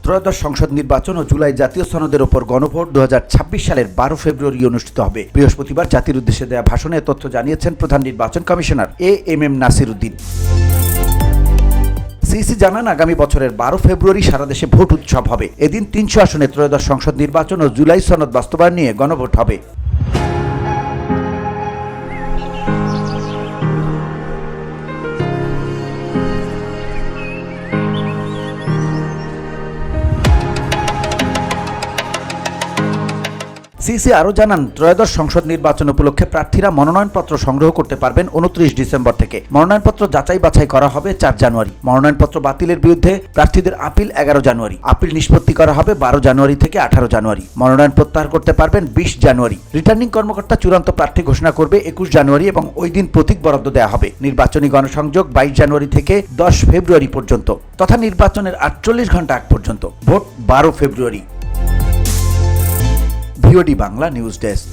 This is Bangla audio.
ত্রয়োদশ সংসদ নির্বাচন ও জুলাই জাতীয় সনদের ওপর গণভোট 2026 সালের 12 ফেব্রুয়ারি অনুষ্ঠিত হবে। বৃহস্পতিবার জাতির উদ্দেশ্যে দেয়া ভাষণে তথ্য জানিয়েছেন প্রধান নির্বাচন commissioner AMM Nasir Uddin. CEC জানান, আগামী বছরের 12 ফেব্রুয়ারি সারা দেশে ভোট উৎসব হবে। এদিন 300 আসনে ত্রয়োদশ সংসদ নির্বাচন ও জুলাই সনদ বাস্তবায়ন নিয়ে গণভোট হবে। সিইসি আরও জানান, ত্রয়োদশ সংসদ নির্বাচন উপলক্ষে প্রার্থীরা মনোনয়নপত্র সংগ্রহ করতে পারবেন 29 ডিসেম্বর থেকে। মনোনয়নপত্র যাচাই বাছাই করা হবে 4 জানুয়ারি। মনোনয়নপত্র বাতিলের বিরুদ্ধে প্রার্থীদের আপিল 11 জানুয়ারি। আপিল নিষ্পত্তি করা হবে 12 জানুয়ারি থেকে 18 জানুয়ারি। মনোনয়ন প্রত্যাহার করতে পারবেন 20 জানুয়ারি। রিটার্নিং কর্মকর্তা চূড়ান্ত প্রার্থী ঘোষণা করবে 21 জানুয়ারি এবং ওই দিন প্রতীক বরাদ্দ দেওয়া হবে। নির্বাচনী গণসংযোগ 22 জানুয়ারি থেকে 10 ফেব্রুয়ারি পর্যন্ত তথা নির্বাচনের 48 ঘন্টা আগ পর্যন্ত। ভোট 12 ফেব্রুয়ারি। VOD Bangla news desk.